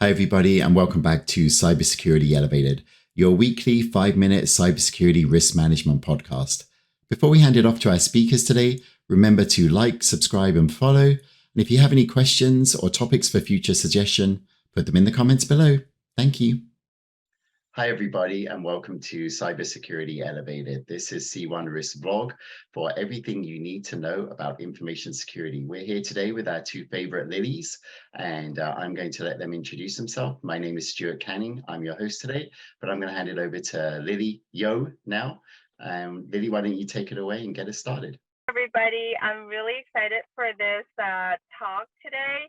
Hi, everybody, and welcome back to Cybersecurity Elevated, your weekly 5-minute cybersecurity risk management podcast. Before we hand it off to our speakers today, remember to like, subscribe, and follow. And if you have any questions or topics for future suggestion, put them in the comments below. Thank you. Hi, everybody, and welcome to Cybersecurity Elevated. This is C1 Risk Vlog for everything you need to know about information security. We're here today with our two favorite Lilies, and I'm going to let them introduce themselves. My name is Stuart Canning. I'm your host today, but I'm going to hand it over to Lily Yeoh now. Lily, why don't you take it away and get us started? Everybody, I'm really excited for this talk today.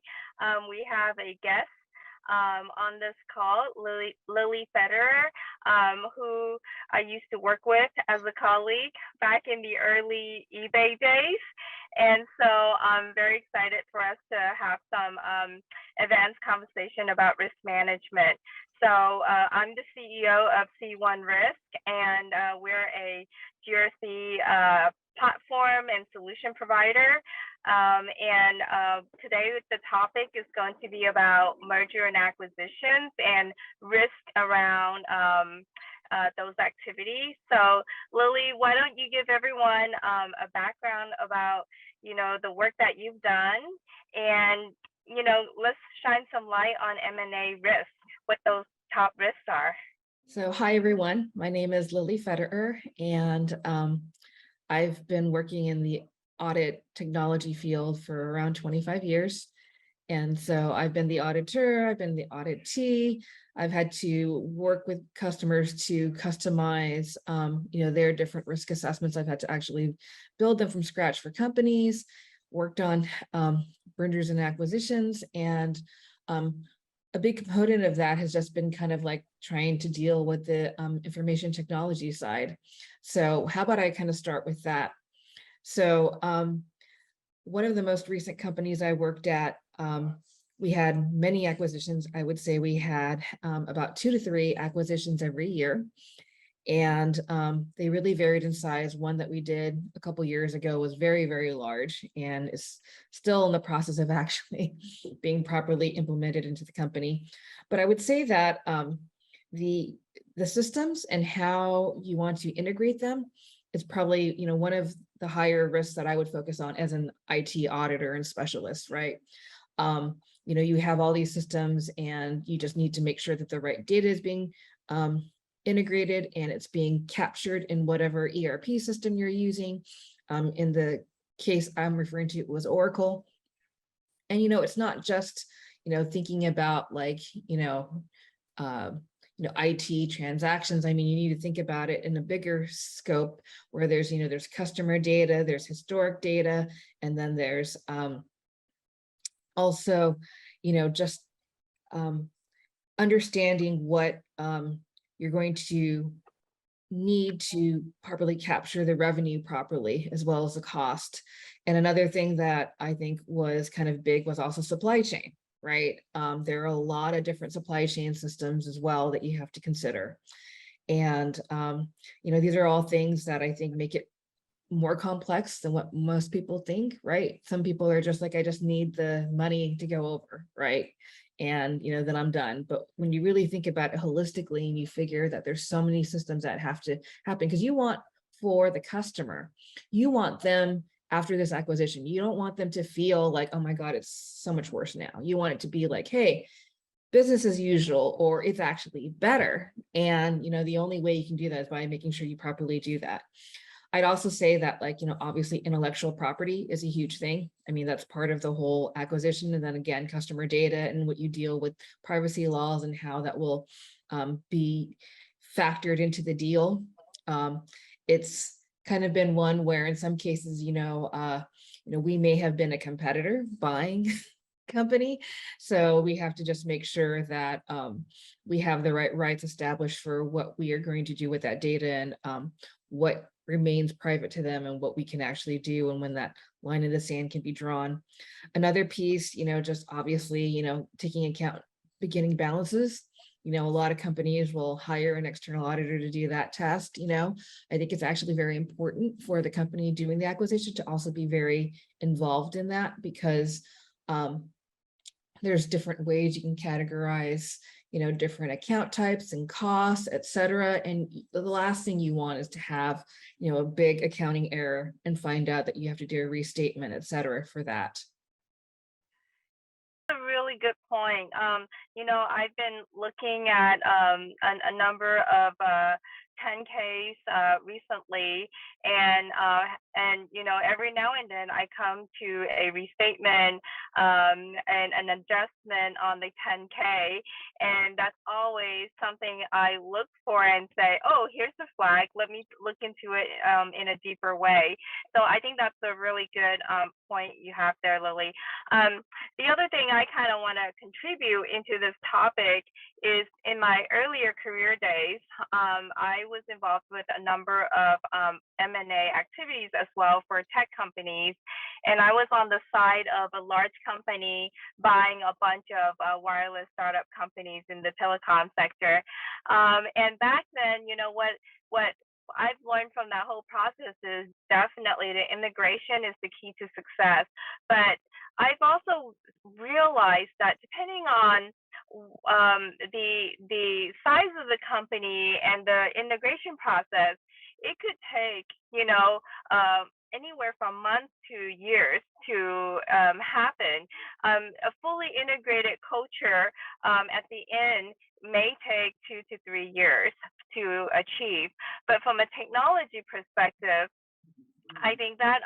We have a guest on this call, Lily Fetterer, who I used to work with as a colleague back in the early eBay days. And so I'm very excited for us to have some advanced conversation about risk management. So I'm the CEO of C1 Risk, and we're a GRC platform and solution provider. Today the topic is going to be about merger and acquisitions and risk around those activities. So Lily, why don't you give everyone a background about, the work that you've done, and, let's shine some light on M&A risk, what those top risks are. So hi, everyone. My name is Lily Fetterer, and I've been working in the audit technology field for around 25 years. And so I've been the auditor, I've been the auditee, I've had to work with customers to customize, their different risk assessments. I've had to actually build them from scratch for companies, worked on mergers and acquisitions. And a big component of that has just been kind of like trying to deal with the information technology side. So how about I kind of start with that? So one of the most recent companies I worked at, we had many acquisitions. I would say we had about 2 to 3 acquisitions every year. And they really varied in size. One that we did a couple years ago was very, very large and is still in the process of actually being properly implemented into the company. But I would say that the systems and how you want to integrate them is probably, one of the higher risks that I would focus on as an IT auditor and specialist, right? You have all these systems and you just need to make sure that the right data is being integrated and it's being captured in whatever ERP system you're using. In the case I'm referring to, it was Oracle. And, it's not just, thinking about like, IT transactions. I mean, you need to think about it in a bigger scope where there's, there's customer data, there's historic data, and then there's also, just understanding what you're going to need to properly capture the revenue properly, as well as the cost. And another thing that I think was kind of big was also supply chain, right? There are a lot of different supply chain systems as well that you have to consider. And, these are all things that I think make it more complex than what most people think, right? Some people are just like, I just need the money to go over, right? And, then I'm done. But when you really think about it holistically and you figure that there's so many systems that have to happen, because you want for the customer, you want them after this acquisition, you don't want them to feel like, oh my God, it's so much worse now. You want it to be like, hey, business as usual, or it's actually better. And, the only way you can do that is by making sure you properly do that. I'd also say that, like, obviously intellectual property is a huge thing. I mean, that's part of the whole acquisition. And then again, customer data and what you deal with privacy laws and how that will be factored into the deal. It's kind of been one where in some cases, we may have been a competitor buying company. So we have to just make sure that we have the right rights established for what we are going to do with that data and what remains private to them and what we can actually do and when that line in the sand can be drawn. Another piece, just obviously, taking account beginning balances. A lot of companies will hire an external auditor to do that test. I think it's actually very important for the company doing the acquisition to also be very involved in that, because there's different ways you can categorize, different account types and costs, et cetera. And the last thing you want is to have, a big accounting error and find out that you have to do a restatement, et cetera, for that. A really good point. I've been looking at a number of 10Ks recently, and every now and then I come to a restatement and an adjustment on the 10K, and that's always something I look for and say, oh, here's the flag. Let me look into it in a deeper way. So I think that's a really good point you have there, Lily. The other thing I kind of want to contribute into this topic is in my earlier career days, I was involved with a number of M&A activities as well for tech companies. And I was on the side of a large company buying a bunch of wireless startup companies in the telecom sector. And back then, what I've learned from that whole process is definitely the integration is the key to success. But I've also realized that depending on the size of the company and the integration process, it could take anywhere from months to years to happen. A fully integrated culture at the end may take 2 to 3 years to achieve, but from a technology perspective, I think that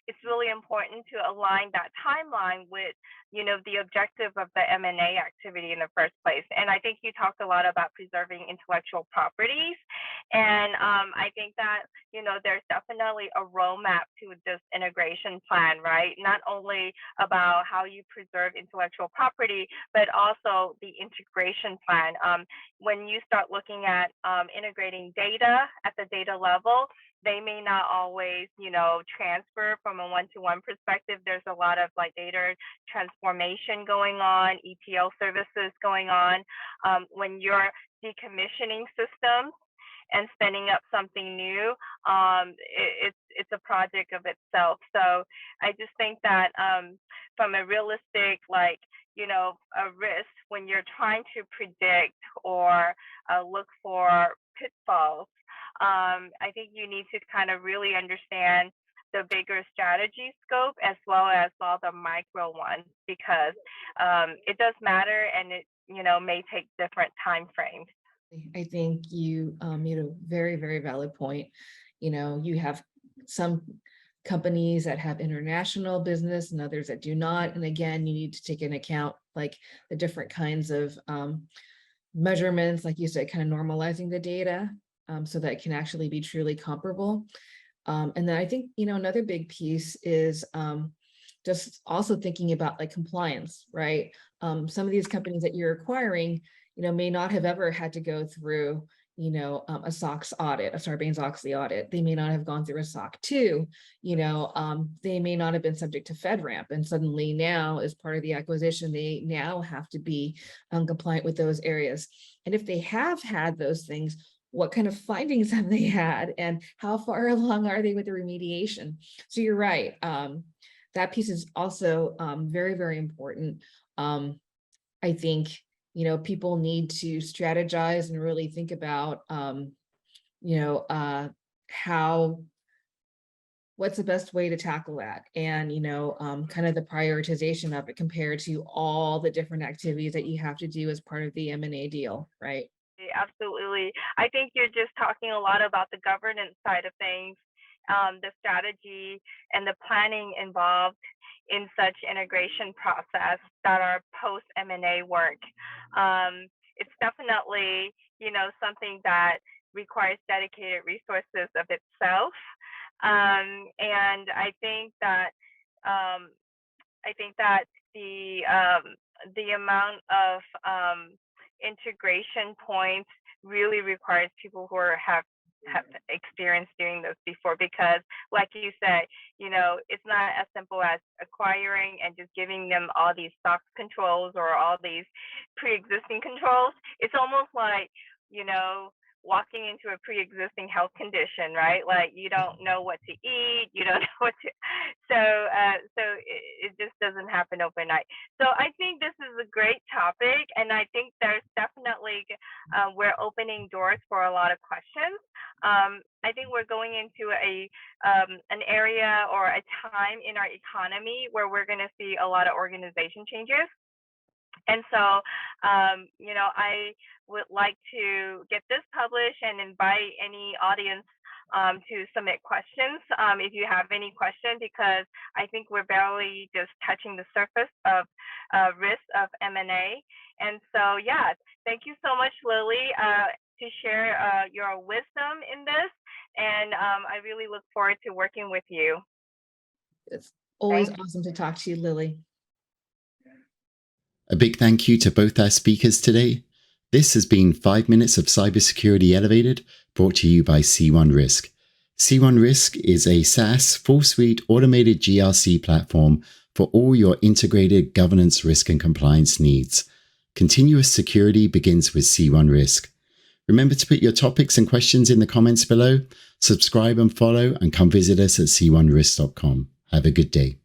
it's really important to align that timeline with, the objective of the M&A activity in the first place. And I think you talked a lot about preserving intellectual properties. And I think that, there's definitely a roadmap to this integration plan, right? Not only about how you preserve intellectual property, but also the integration plan. When you start looking at integrating data at the data level, they may not always, transfer from a one-to-one perspective. There's a lot of data transformation going on, ETL services going on. When you're decommissioning systems and spinning up something new, it's a project of itself. So I just think that from a realistic, a risk, when you're trying to predict or look for pitfalls, I think you need to kind of really understand the bigger strategy scope as well as all the micro ones, because it does matter, and it may take different time frames. I think you made a very, very valid point. You have some companies that have international business and others that do not. And again, you need to take into account the different kinds of measurements, like you said, kind of normalizing the data so that it can actually be truly comparable. And then I think, another big piece is just also thinking about compliance, right? Some of these companies that you're acquiring, may not have ever had to go through, a SOX audit, a Sarbanes-Oxley audit. They may not have gone through a SOC 2, they may not have been subject to FedRAMP. And suddenly now, as part of the acquisition, they now have to be compliant with those areas. And if they have had those things, what kind of findings have they had, and how far along are they with the remediation? So you're right. That piece is also very, very important. I think, people need to strategize and really think about, what's the best way to tackle that, and, kind of the prioritization of it compared to all the different activities that you have to do as part of the M&A deal, right? Absolutely. I think you're just talking a lot about the governance side of things, the strategy and the planning involved in such integration process that are post M&A work. It's definitely, something that requires dedicated resources of itself. And I think that the amount of integration points really requires people who have experience doing this before, because like you said, it's not as simple as acquiring and just giving them all these SOX controls or all these pre-existing controls. It's almost like, walking into a pre-existing health condition, right? Like you don't know what to eat, you don't know what to, so it just doesn't happen overnight. So I think this is a great topic, and I think there's definitely we're opening doors for a lot of questions. I think we're going into an area or a time in our economy where we're going to see a lot of organization changes. And so, I would like to get this published and invite any audience to submit questions if you have any questions, because I think we're barely just touching the surface of risk of M&A. And so, yeah, thank you so much, Lily, to share your wisdom in this. And I really look forward to working with you. It's always Thanks. awesome to talk to you, Lily. A big thank you to both our speakers today. This has been 5 minutes of Cybersecurity Elevated, brought to you by C1 Risk. C1 Risk is a SaaS full suite automated GRC platform for all your integrated governance, risk and compliance needs. Continuous security begins with C1 Risk. Remember to put your topics and questions in the comments below, subscribe and follow, and come visit us at c1risk.com. Have a good day.